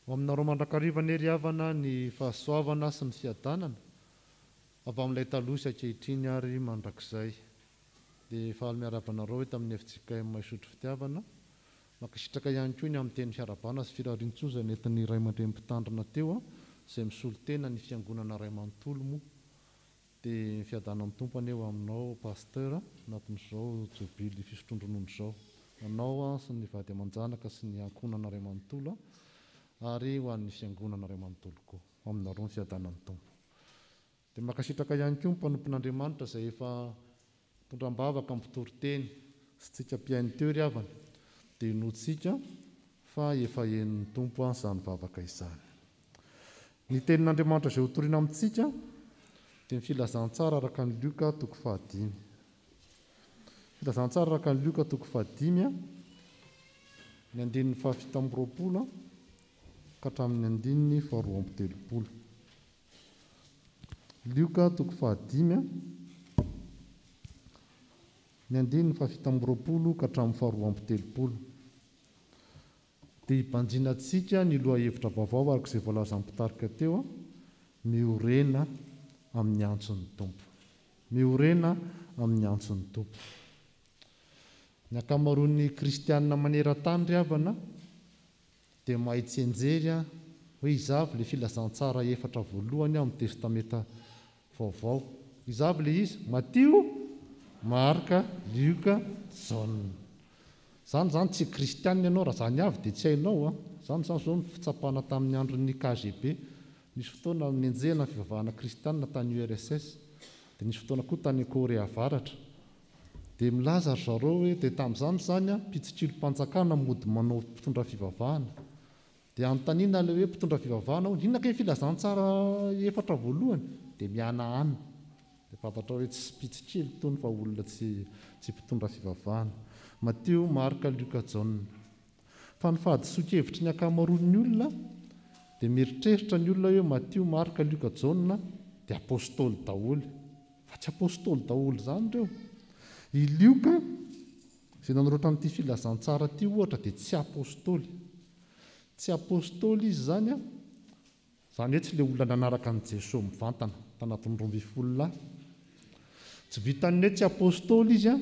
Aminareo mandrakariva ny ery havana ny fahasoavana sy ny fiadanana avy amin'ilay taloha sy ankehitriny ary mandrakizay. Dia fahaly miarabanareo eto amin'ny FJKM Mahisotro Fitiavana. Mankasitraka ihany koa ny amin'ny teny fiarabana sy firarian-tsoza nentin'ny Ray aman-dreny mpitandrina teo izay misolo tena ny fiangonana Ray manontolo moa. Dia fiadana amin'ny tompo aneo aminao pasteur anatin'izao jobily fisotrondronono izao. Anao sy ny vady aman-janaka sy ny ankonana Ray manontolo ary ho an'ny fiangonana Ray manontolo koa aminareo ny fiadana amin'ny tompo. Dia mankasitraka ihany koa ny mpanompon'Andriamanitra izay efa tondram-bavaka mpitoroteny sy tsika mpiainy teo ry havana dia inotsika fa efa henon'ny tompo izany vavaka izany. Ny tenin'Andriamanitra izay hotoriana amintsika dia ny filazantsara araka ny Luka 5. Filazantsara araka ny Luka 5 ny andinin'ny 7 ka hatramin'ny andinin'ny 12. Luka 5 ny andinin'ny 7 ka hatramin'ny 12. Dia hibanjinantsika ny loha hevitra vaovao araka izay voalazan'ny mpitarika teo, miorena amin'ny antson'ny tompo. Miorena amin'ny antson'ny tompo. Ny ankamaroan'ny kristianina maneran-tany ry havana dia mahay tsenjery hoe izavy ilay filazantsara efatra voalohany amin'ny testamenta vaovao. Izavy ilay izy: Matio, Marka, Luka, Jaona. Zany tsy kristianina ianao raha zany avy dia tsy hainao. Zany zao ny fitsapana tamin'ny andron'ny KGB. Nisy fotoana nenjehana fivavahana kristianina tany URSS, dia nisy fotoana koa tany Korea Avaratra. Dia milaza zareo hoe dia tamin'izany zany mpitsitsilo-panjakana mody manao mpitondra fivavahana. Dia anontaniana ilay hoe mpitondra fivavahana ao, inona ke filazantsara efatra voalohany? Dia miana anina. Dia fantatra hoe tsy mpitsitsilo tony fa olona tsy mpitondra fivavahana. Matio, Marka, Luka, Jaona. Fa ny fahadisoan-kevitry ny ankamaroan'ny olona dia mieritreritra ny olona hoe Matio, Marka, Luka, Jaona dia apôstôly daholo. Fa tsy apôstôly daholo zany ireo. I Luka izay nanoratra an'ity filazantsara ity ohatra dia tsy apôstôly. Tsy apôstôly izy zany hoe tsy ilay olona nanaraka an'i Jesosy mivantana tanatin'ny 12 Tsy vitan'ny hoe tsy apôstôly izy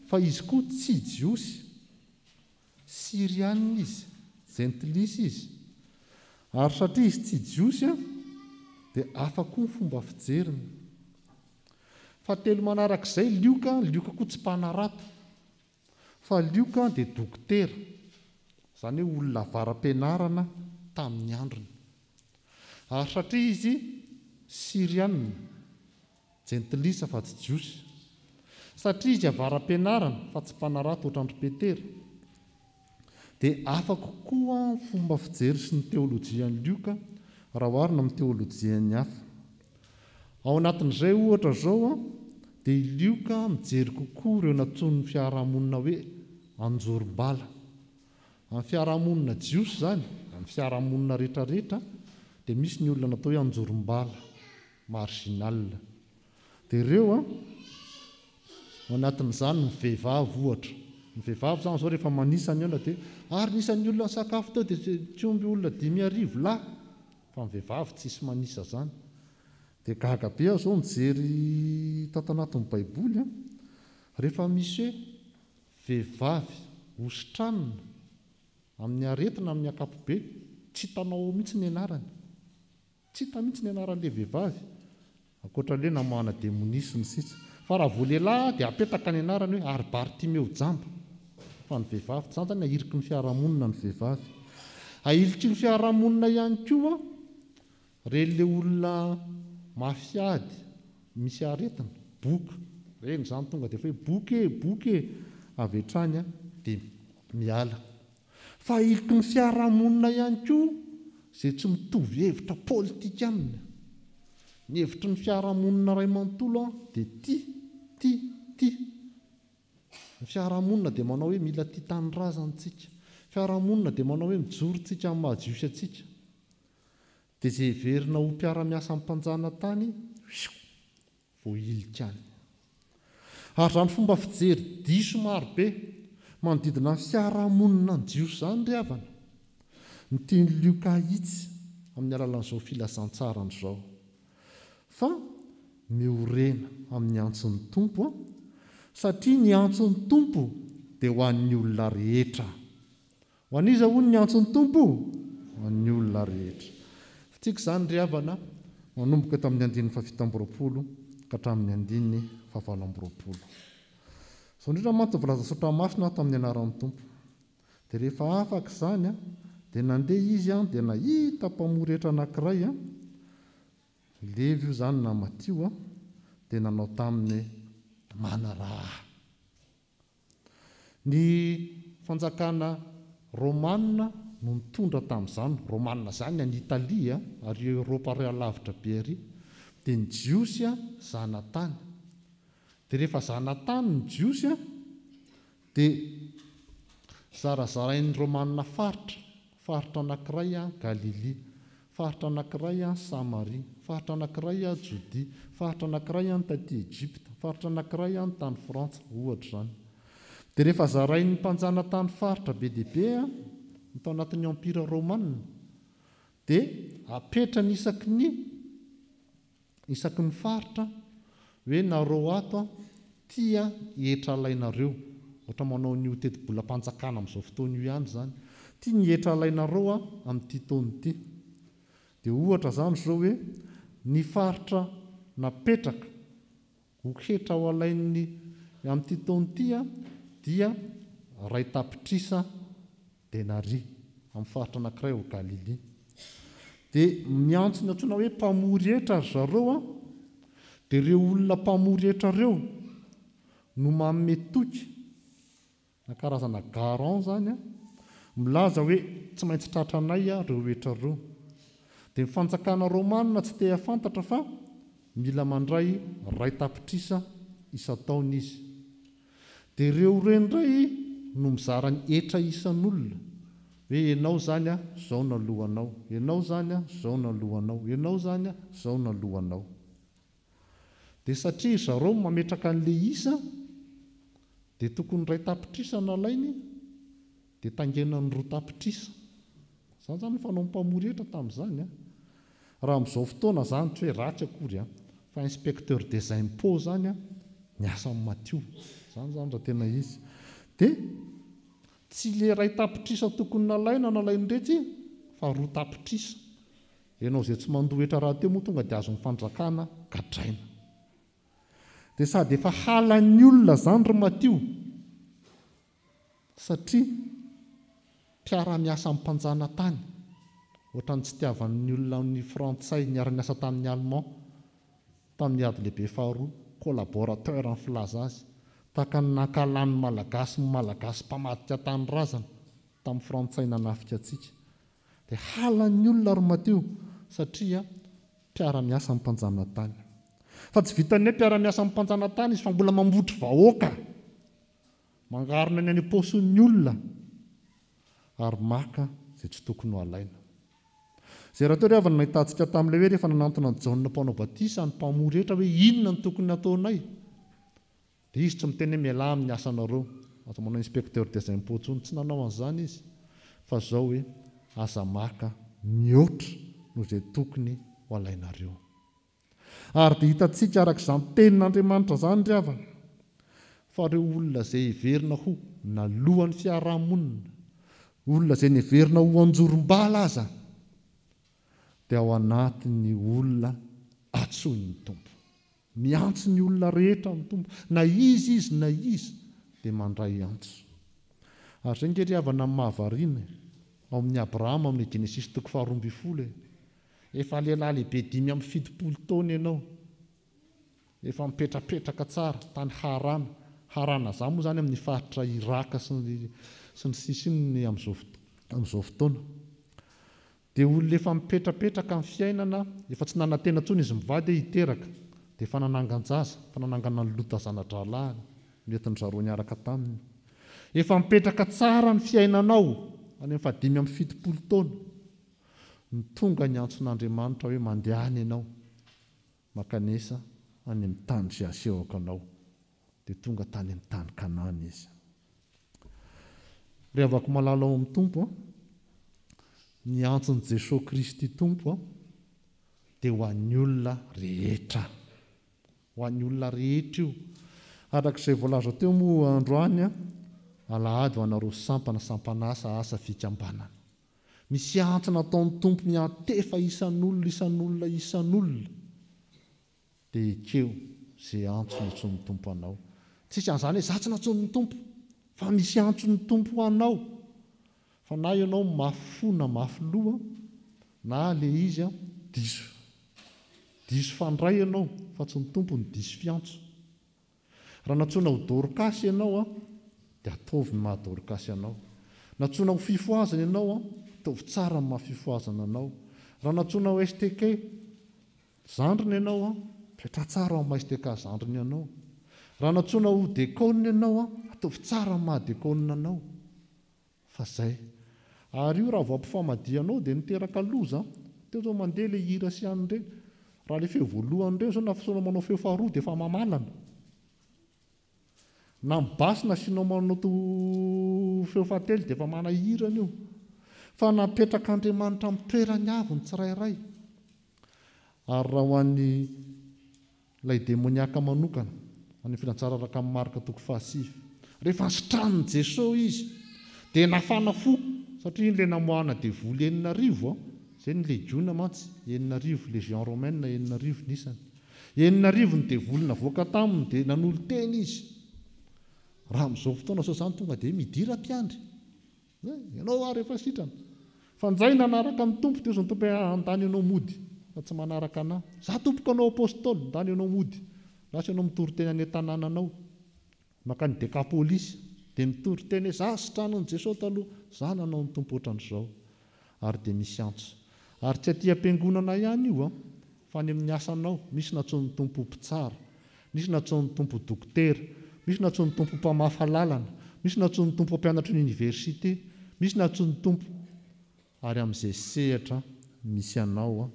fa izy koa tsy jiosy, sirianina izy, jentilisy izy. Ary satria izy tsy jiosy dia hafa koa ny fomba fijeriny. Fahatelo manarak'izay Luka koa tsy mpanarato, fa Luka dia dokotera, izany hoe olona varam-pianarana tamin'ny androny. Ary satria izy sirianina, jentilisa fa tsy jiosy, satria izy avaram-pianarana fa tsy mpanarato ohatran'ny Petera, dia afaka koa ny fomba fijery sy ny teolojian'ny Luka raha oharina amin'ny teolojian'ny hafa. Ao anatin'izay ohatra zao dia Luka mijery kokoa ireo natsoin'ny fiarahamonina hoe anjorom-bala. Amin'ny fiarahamonina jiosy zany, amin'ny fiarahamonina rehetrarehetra dia misy ny olona natao hoe anjorom-bala, marginal. Dia ireo ao anatin'izany ny vehivavy ohatra. Ny vehivavy zany zao rehefa manisany olona dia ary nisan'ny olona sakafo teo dia tsy omby olona 5,000 lahy. Fa ny vehivavy tsisy manisa zany. Dia gaga be aho zao mijery tato anatin'ny Baiboly rehefa misy hoe vehivavy ositranina amin'ny aretina amin'ny akapobe, tsy hitanao mihitsy ny anarany. Tsy hita mihitsy ny anaran'ilay vehivavy ankoatran'ilay namahana demonisy ny sisa. Fa raha vao lehilahy dia apetaka ny anarany hoe ary Bartimeo jamba. Fa ny vehivavy zany zany ahiriky ny fiarahamonina ny vehivavy. Ahiliky ny fiarahamonina ihany koa ireny olona mafiady misy aretina, boka reny zany tonga dia hoe boky avy hatrany dia miala. Fa ahiliky ny fiarahamonina ihany koa izay tsy mitovy hevitra politika aminy. Ny hevitry ny fiarahamonina Ray manontolo dia ty. Ny fiarahamonina dia manao hoe mila tia tanindrazantsika. Fiarahamonina dia manao hoe mijorontsika amin'ny mahajiosy antsika. Dia izay heverina ho mpiara-miasa amin'ny mpanjana tany voahilika any. Ary izany fomba fijery diso marobe manodidina ny fiarahamonina ny jiosy izany ry havana ny tiany lioka itsy amin'ny alalan'izao filasan-tsarany izao fa miorena amin'ny antson'ny tompo satria ny antson'ny tompo dia ho an'ny olona rehetra. Ho an'iza hoy ny antson'ny tompo? Ho an'ny olona rehetra. Fitsika izany ry havana manomboka tamin'ny andininy 7 ka hatramin'ny andininy 8. So indrindra manto voalaza sotra masina tamin'ny anaran'ny tompo. Dia rehefa afaka izany dia nandeha izy dia nahita mpamoretra anankiray levy io izany na matio dia nanao taminy manaraha. Ny fanjakana Romanina no mitondra tamin'izany. Romanina izany any Italia ary Eoropa ray alavitra be ary. Dia ny Jiosy zanatany. Dia rehefa zanatany ny Jiosy dia zarazarain'ny Romanina faritra anankiray Galilia, faritra anankiray Samaria, faritra anankiray Jodia, faritra anankiray ny taty Ejipta, faritra anankiray ny tany Frantsa, ohatra izany. Dia rehefa zarain'ny mpanjana tany faritra be dia be tao anatin'ny ampira Romanina dia apetrany isaky ny faritra hoe nareo ato tia hetra alainareo. Ohatra manao ny teti-bolam-panjakana amin'izao fotoana io ihany izany. Tia ny hetra alainareo amin'ity taona ity. Dia ohatra izany izao hoe ny faritra napetraka ho hetra ho alain'ny amin'ity taona ity dia ray tapitrisa denari amin'ny faritra anankiray ho Galilia. Dia miantso ny antsoina hoe mpamory hetra ry zareo dia ireo olona mpamory hetra ireo no manome toky na karazana garan izany milaza hoe tsy maintsy tratranay ireo hetra ireo. Dia ny fanjakana Romanina tsy te hafantatra fa mila mandray ray tapitrisa isan-taona izy. Dia ireo rendray no mizara ny hetra isan'olona hoe ianao izany izao no alohanao, ianao izany izao no alohanao, ianao izany izao no alohanao. Dia satria zareo mametraka an'ilay isa dia tokony ray tapitrisa nalainy dia tangenan'ny roa tapitrisa. Izany izany fanao mpamory hetra tamin'izany raha amin'izao fotoana izany tsy hoe ratsy akory fa inspecteur des impôts izany miasa amin'ny matio. Izany izany raha tena izy. Dia tsy ilay ray tapitrisa tokony nalaina nalain'iretsy fa roa tapitrisa. Ianao izay tsy mandohetra raha teo moa tonga dia azo nyfanjakana gadraina. Dia sady efa halan'ny olona izany ry matio satria mpiara-miasa amin'ny mpanjana tany. Ohatran'ny tsy tiavan'ny olona ny frantsay niara-miasa tamin'ny allemand tamin'ny ady lehibe faharoa, collaborateur amin'ny filaza azy, tahaka ny nankalan'ny malagasy mpamadika tany razana tamin'ny frantsay nanafika antsika. Dia halan'ny olona ry matio satria mpiara-miasa amin'ny mpanjana tany. Fa tsy vitany hoe mpiara-miasa amin'ny mpanjana tany izy fa mbola mambotry vahoaka, mangarona ny any am-paoson'ny olona ary maka izay tsy tokony ho alaina. Izay raha teo ry havana nahitantsika tamin'ilay hoe rehefa nanantona ny Jaona mpanao batisa ny mpamory hetra hoe inona ny tokony nataonay. Dia izy tsy miteny hoe miala amin'ny asanareo, ato manao inspecteur des impôts intsony, tsy nanao an'izany izy fa izao hoe aza maka mihoatra no izay tokony ho alainareo. Ary dia hitantsika arak'izany tenin'Andriamanitra izany ry havana fa ireo olona izay heverina ho nalohan'ny fiarahamonina, olona izay neverina ho anjorom-bala aza dia ao anatin'ny olona antsoin'ny tompo. Miantso ny olona rehetra amin'ny tompo, na izy dia mandray antso. Ary izay nge ry havana amin'ny mahavariana ao amin'ny Abrahama amin'ny Genesis 12 efa lehilahy lehibe 5 taona ianao, efa mipetrapetraka tsara tany Harana izany moa izany amin'ny faritra Iraka sy ny sisiny amin'izao fotoana. Dia olona efa mipetrapetraka amin'ny fiainana, efa tsy nanantena intsony izy mivady hiteraka, dia efa nanangan-jaza, efa nanangana ny lota zana-drahalahy nentin'ny zareo niaraka taminy. Efa mipetraka tsara ny fiainanao any amin'ny 5 taona. Ny tonga ny antson'Andriamanitra hoe mandehana ianao makanesa any amin'ny tany izay asehoko anao. Dia tonga tany amin'ny tany Kanana izy. Ry havako malala ao amin'ny tompo, ny antson'i Jesosy Kristy tompo dia ho an'ny olona rehetra. Ho an'ny olona rehetra io. Arak'izay voalaza teo moa androany alahady ho anareo sampana sampanasa asa fikambanana. Misy antso nataon'ny tompo miantefa isan'olona dia ekeo izay antso natsoin'ny tompo anao. Tsisy an'izany hoe zatsy natsoin'ny tompo, fa misy antson'ny tompo ho anao. Fa na ianao mafy fo na mafy loha, na le izy diso fandray ianao, fa tsy ny tompo ny diso fiantso. Raha natsoina ho Dorcas ianao dia ataovy ny maha Dorcas ianao. Natsoina ho fifoazana ianao ataovy tsara ny maha fifoazana anao. Raha natsoina ho STK zandrina ianao petra tsara amin'ny maha STK zandrina ianao. Raha natsoina ho déconne ianao ataovy tsara ny maha déconne anao. Fa zay. Ary io raha vao ampifamadianao dia niteraka loza. Teo zao mandeha le hira sy any ireny. Raha le feo voalohany ireny zao na fisaona manao feo faharoa dia efa mamalana. Na mibasina sy manao feo fahatelo dia efa manahirana io. Fa napetraka Andriamanitra amin'ny toerany avy ny tsirairay. Ary raha ho an'ny ilay demoniaka manokana, any filantsara araka amin'ny Marika 4:6. Rehefa nisitranin'i Jesosy izy dia nafana fo, satria ilay namoahana devoly 9,000 izay ny legiona mantsy, 9,000 légion romaine 9,000 nisany. 9,000 ny devoly navoaka taminy dia nanolo teny izy. Raha amin'izao fotoana sao izany tonga dia midira mpiandry. Ianao ary efa sitrana. Fanjay nanaraka amin'ny tompo dia ny tompo andany ianao mody, fa tsy manaraka anahy. Za tompoka anao apôstôly, andany ianao mody. Lasa ianao mitory teny any an-tanànanao. Maka ny Décapolisy dia mitory teny hoe za sitranin'i Jesosy taloha, za nanao ny tompo ohatran'izao. Ary dia misy antso. Ary tsy aty am-piangonana ihany io fa any amin'ny asanao. Misy natsoin'ny tompo mpitsara, misy natsoin'ny tompo dokotera, misy natsoin'ny tompo mpamafa lalana, misy natsoin'ny tompo mpianatra ny université, misy natsoin'ny tompo. Ary amin'izay sehatra misy anao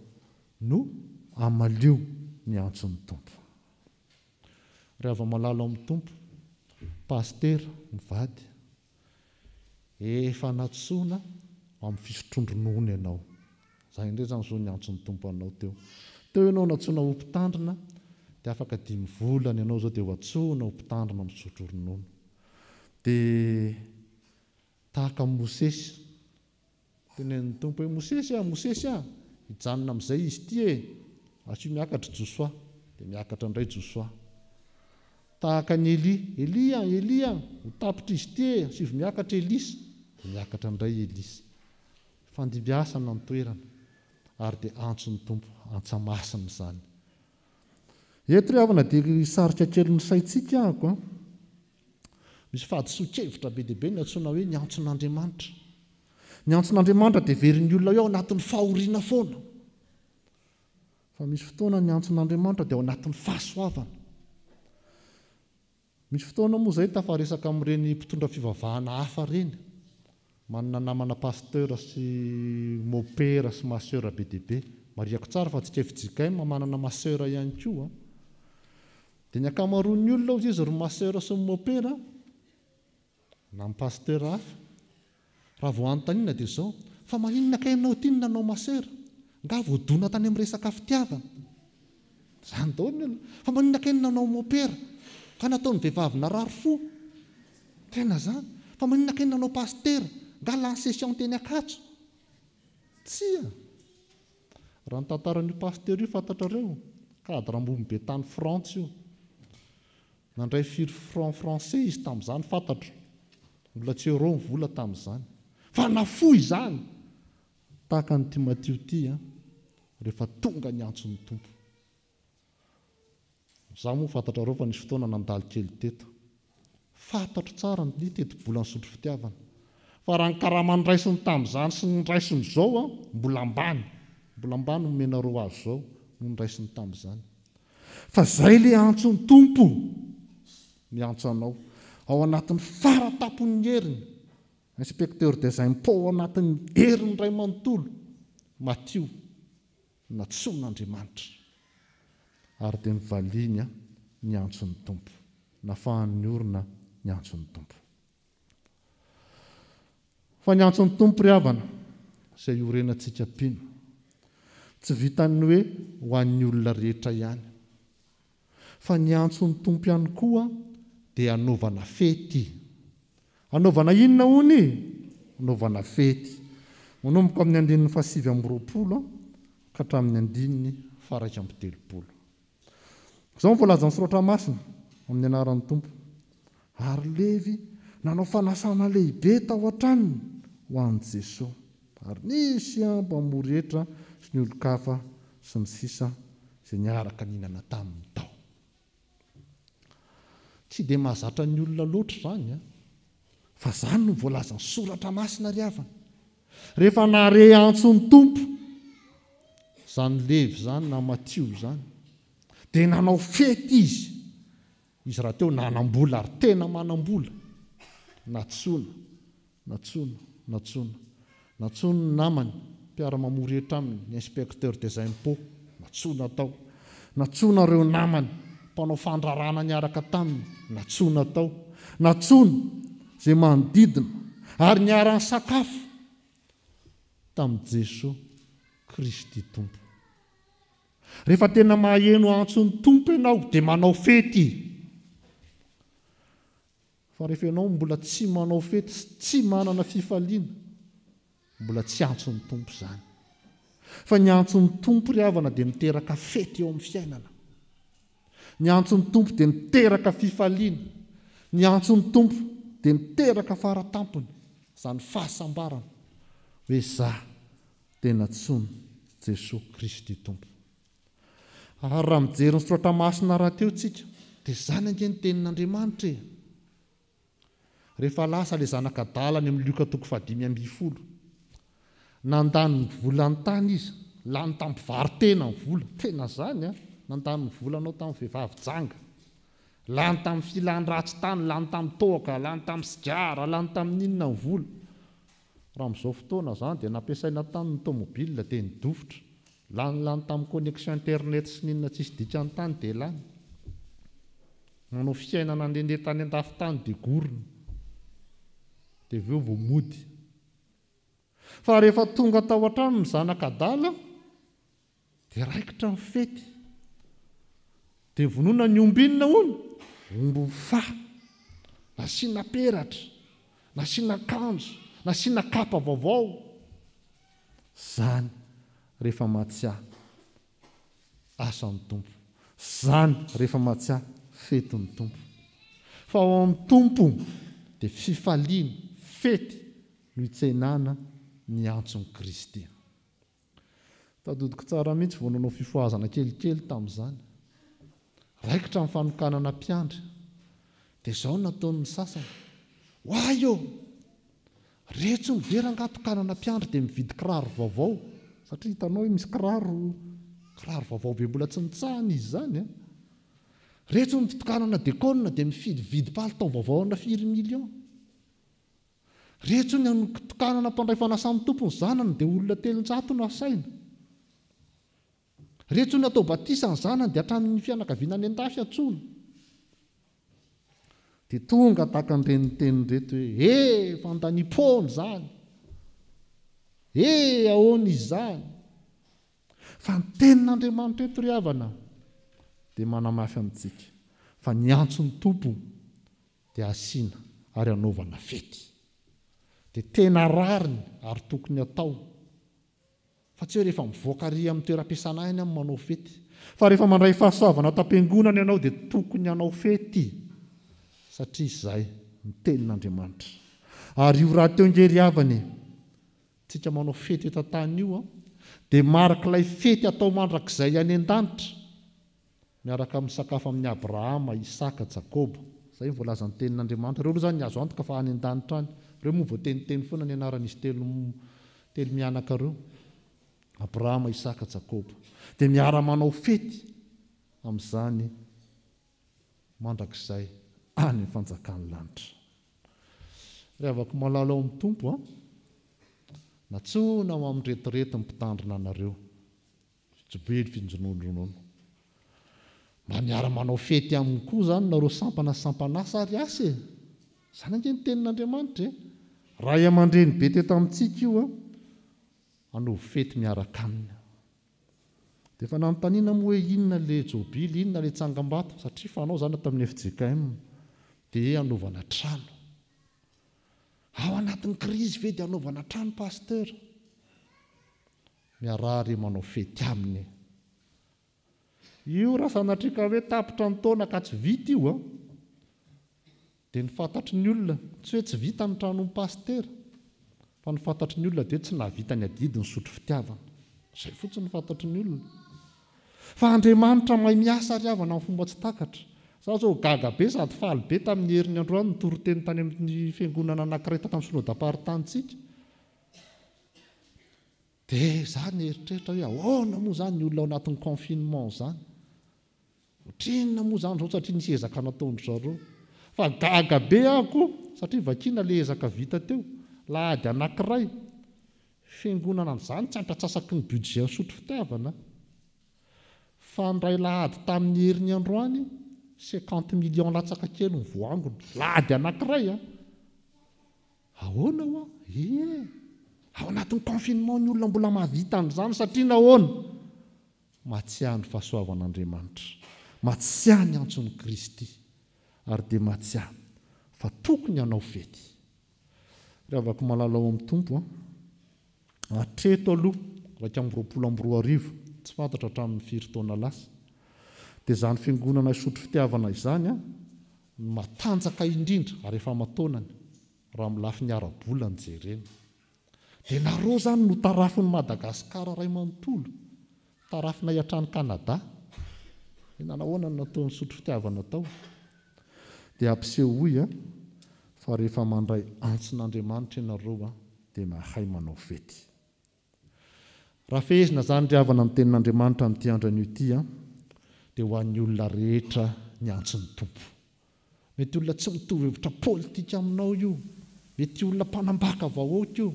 no amalio ny antson'ny tompo. Rehefa malalo amin'ny tompo, pastera mivady, efa natsoina amin'ny fisotrondronoana ianao. Izay indray izany zao ny antson'ny tompo anao teo. Teo ianao natsoina ho mpitandrina dia afaka 5 volana ianao zao dia ho atsoina ho mpitandrina amin'ny fisotrondronoana. Dia tahaka Mosesy, tenen'ny tompo hoe Mosesy hijanona amin'izay izy ity asio miakatra Josoa, dia miakatra indray Josoa. Tahaka ny Elia ho tapitra izy ity asio miakatra Elisa, dia miakatra indray Elisa. Fandimbiasana ny toerana ary dia antson'ny tompo antsamasina izany. Eto ry havana dia sarika kely ny saintsika ahako. Misy fahadisoan-kevitra be dia be ny antsoina hoe ny antson'Andriamanitra. Ny antson'Andriamanitra dia verin'ny olona eo anatin'ny fahoriana foana. Fa misy fotoana ny antson'Andriamanitra dia ao anatin'ny fahasoavana. Misy fotoana moa izay tafaresaka amin'ireny mpitondra fivavahana hafa ireny. Manana namana pasteur sy mopera sy maseur be dia be. Mariako tsara fa tsika FJKM manana maseur ihany koa. Dia ny ankamaroan'ny olona hozy izy ry maseur sy mopera na ny pasteur hafa. Raha vao anontaniana dia izao, fa maninona kainao ty nanao maseur? Nga voadona tany amin'ny resaka fitiavana. Izany daholo ny fa maninona kainona nanao mopera? Ka nataon'ny vehivavy narary fo. Tena izany. Fa maninona kainona nanao pasteur? Nga lany session teny Ankatso. Tsia. Raha ny tantaran'io pasteur io fantatrareo, cadre ambony be tany Frantsa io. Nandray firy franc français izy tamin'izany fantatro. Mbola tsy euro ny vola tamin'izany. Fa nafoy izany. Tahaka ny Timothée ity rehefa tonga ny antson'ny tompo. Za moa fantatrareo fa nisy fotoana nandalo kely teto. Fantatro tsara ny teti-bola ny sotro fitiavana. Fa raha ny karaman'ny raisiny tamin'izany sy ny raisiny izao mbola ambany. Mbola ambany no menareo azy izao no ny raisiny tamin'izany. Fa izay le antson'ny tompo miantso anao ao anatin'ny faratapon'ny heriny. Inspecteur des impôts ao anatin'ny herin'ny ray manontolo Mattio natsoin'Andriamanitra. Ary dia nivaliany ny antson'ny tompo. Nafahan'ny orona ny antson'ny tompo. Fa ny antson'ny tompo ry havana, sy iorenantsika pino. Tsy vitany hoe ho an'ny olona rehetra ihany. Fa ny antson'ny tompo ihany koa dia anaovana fety. Anaovana inona hony? Anaovana fety. Manomboka amin'ny 7:20 ka hatramin'ny 1:30. Izao voalaza ny soratra masina amin'ny anaran'ny tompo. Ary Levy nanao fanasana lehibe tao an-tranony ho an'i Jesosy. Ary nisy mpamory hetra sy ny olon-kafa sy ny sisa izay niaraka ninana taminy tao. Tsy dia mahazatra ny olona loatra izany, fa izany no voalaza ny soratra masina ry havana. Rehefa nahare antson'ny tompo, izany Levy izany na Matio izany, dia nanao fety izy. Izy raha teo nanam-bola ary tena manam-bola. Natsoina ny namany mpiara-mamory hetra aminy, ny inspecteur des impôts, natsoina tao. Natsoina ireo namany mpanao fandrarana niaraka taminy, natsoina tao. Natsoina izay manodidina ary niara-ny sakafo tamin'i Jesosy Kristy tompo. Rehefa tena maheno antson'ny tompo ianao dia manao fety. Fa rehefa ianao mbola tsy manao fety sy tsy manana fifaliana, mbola tsy antson'ny tompo izany. Fa ny antson'ny tompo ry havana dia miteraka fety eo amin'ny fiainana. Ny antson'ny tompo dia miteraka fifaliana. Ny antson'ny tompo dia miteraka faratampony, izany fahasambarana hoe izaho tena tsoina Jesosy Kristy tompo. Ary raha mijery ny soratra masina rahateo tsika, dia izany ange ny tenin'Andriamanitra e. Rehefa lasa ilay zanak'Adala ny amin'ny Luka 5:20, nandany ny vola ny tany izy, lany tamin'ny mpivarotena ny vola, tena izany a, nandany ny volanao tamin'ny vehivavy janga, lany tamin'ny filany ratsy tany, lany tamin'ny toaka, lany tamin'ny sigara, lany tamin'ny inona ny vola. Raha amin'izao fotoana izany dia nampiasaina tany ny tômôbilina dia nidofotra, lany tamin'ny connexion internet sy ninona tsisy dikany tany dia lany. Manao fiainana ndeha tany an-dafy tany dia gorona, dia avy eo vao mody. Fa rehefa tonga tao an-trano ny zanak'Adala dia raikitra ny fety. Dia vonona ny ombinina hono, omby faha, nasiana peratra, nasiana kanjo, nasiana kapa vaovao. Zany rehefa mahatsiahy asan'ny tompo. Zany rehefa mahatsiahy fetin'ny tompo. Fa ao amin'ny tompo dia fifaliana, fety no hitsainana ny antson'i Kristy. Tadidiko tsara mihitsy vao nanao fifoazana kelikely tamin'izany. Raikitra amin'ny fanokanana mpiandry. Dia izao nataon'ny sasany. Hoay eo! Retso ny vera ngatokanana mpiandry dia mividy kiraro vaovao. Satria hitanao misy kiraro vaovao be mbola tsy nitsahana izy izany. Retso ny tokanana dekona dia mividy palitao vaovao na 4 million. Retso ny tokanana mpandray fanasan'ny tompo ny zanany dia olona 300 no asaina. Retso ny atao batisa ny zanany dia hatramin'ny fianakaviana any an-dafy atsoina. Dia tonga tahaka an'ireny teny reto hoe fandanimpony izany, ahoana izany. Fa ny tenin'Andriamanitra eto ry havana dia manamafy amintsika fa ny antson'ny tompo dia asiana ary anaovana fety. Dia tena rariny ary tokony atao. Fa tsy hoe rehefa mivoaka ry amin'ny toeram-piasana any amin'ny manao fety. Fa rehefa mandray fahasoavana tam-piangonana ianao dia tokony hanao fety. Satria izay ny tenin'Andriamanitra. Ary io raha teo ingery havany, tsika manao fety eto an-tany io dia marika ilay fety atao mandrakizay any an-danitra, miaraka amin'ny sakafo amin'ny Abrahama, Isaka, Jakoba. Izay voalaza ny tenin'Andriamanitra. Ireo izany azo antoka fa any an-danitra any. Ireo moa voateniteny foana ny anaran'izy telo mianaka ireo, Abrahama, Isaka, Jakoba. Dia miara manao fety amin'izany mandrakizay any fanjakan'ny lanitra. Rehavako malala ao amin'ny tompo, natsoina ho amin'ny retirety ny mpitandrina anareo, Jobely finjonondronono. Mba miara manao fety aminy koa izany nareo sampana sy sampanasa ary asa e. Izany ange ny tenin'Andriamanitra e. Raha aman-dreny be teto amintsika io hanao fety miaraka aminy. Dia efa nanontaniana moa hoe inona ilay jobily, inona ilay tsangam-bato, satria fanao izany tamin'ny FJKM dia hanaovana trano. Ao anatin'ny krizy ve dia hanaovana trano, pasteur? Miarahary manao fety aminy. Io raha sanatrika hoe tapitra ny taona ka tsy vita io, dia ny fantatry ny olona tsy hoe tsy vita ny tranon'ny pasteur, fa ny fantatry ny olona dia tsy nahavita ny adidy ny sotro fitiavana. Izay fotsiny ny fantatry ny olona. Fa Andriamanitra mahay miasa ary havana amin'ny fomba tsy takatra. Za zao gaga be sady faly be tamin'ny herin'ny androany ny toroteny tany amin'ny fiangonana anankiray tamin'ny synodam-paharintantsika. Dia za ny eritreritra hoe ahoana moa izany ny olona ao anatin'ny confinement izany. Ohatrinona moa izany izao satria nisy ezaka nataondry zareo. Fa gaga be ahako satria vakiana ilay ezaka vita teo. Lahady anankiray fiangonana an'izany tsy ampiatsasaky ny budget sotro fitiavana. Fa ndray lahady tamin'ny herin'ny androany 50 millions latsaka kely ny voangony. Lahady anankiray ahoana hoa? Ao anatin'ny confinement ny olona mbola mahavita an'izany satria nahoana? Matsiahy ny fahasoavan'Andriamanitra, matsiahy ny antson'i Kristy, ary dia matsiahy fa tokony hanao fety. Ravaka malalao amin'ny tompo hatreto aloha 2024 tsy fantatra hatramin'ny 4 taona lasa. Dia izany fiangonana sotro fitiavana izany matanjaka indrindra ary efa mataonany raha amin'ny lafiny ara-bola ny jerena. Dia nareo izany no tarafin'ny Madagasikara iray manontolo, tarafina hiatrany Kanada. Nahoana no nataon'ny sotro fitiavana tao? Dia ampiseho hoy fa rehefa mandray antson'Andriamanitra ianareo dia mahay manao fety. Raha fehezina izany ry havana amin'ny tenin'Andriamanitra amin'ity andron'io ity dia ho an'ny olona rehetra ny antson'ny tompo. Mety olona tsy mitovy hevitra politika aminao io, mety olona mpanambaka vahoaka io,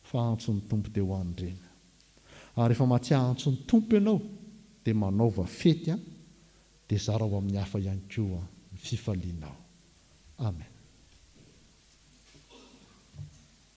fa antson'ny tompo dia ho an'ireny. Ary rehefa matsiahy antson'ny tompo ianao dia manaova fety dia zara ho amin'ny hafa ihany koa ny fifalianao. Amen.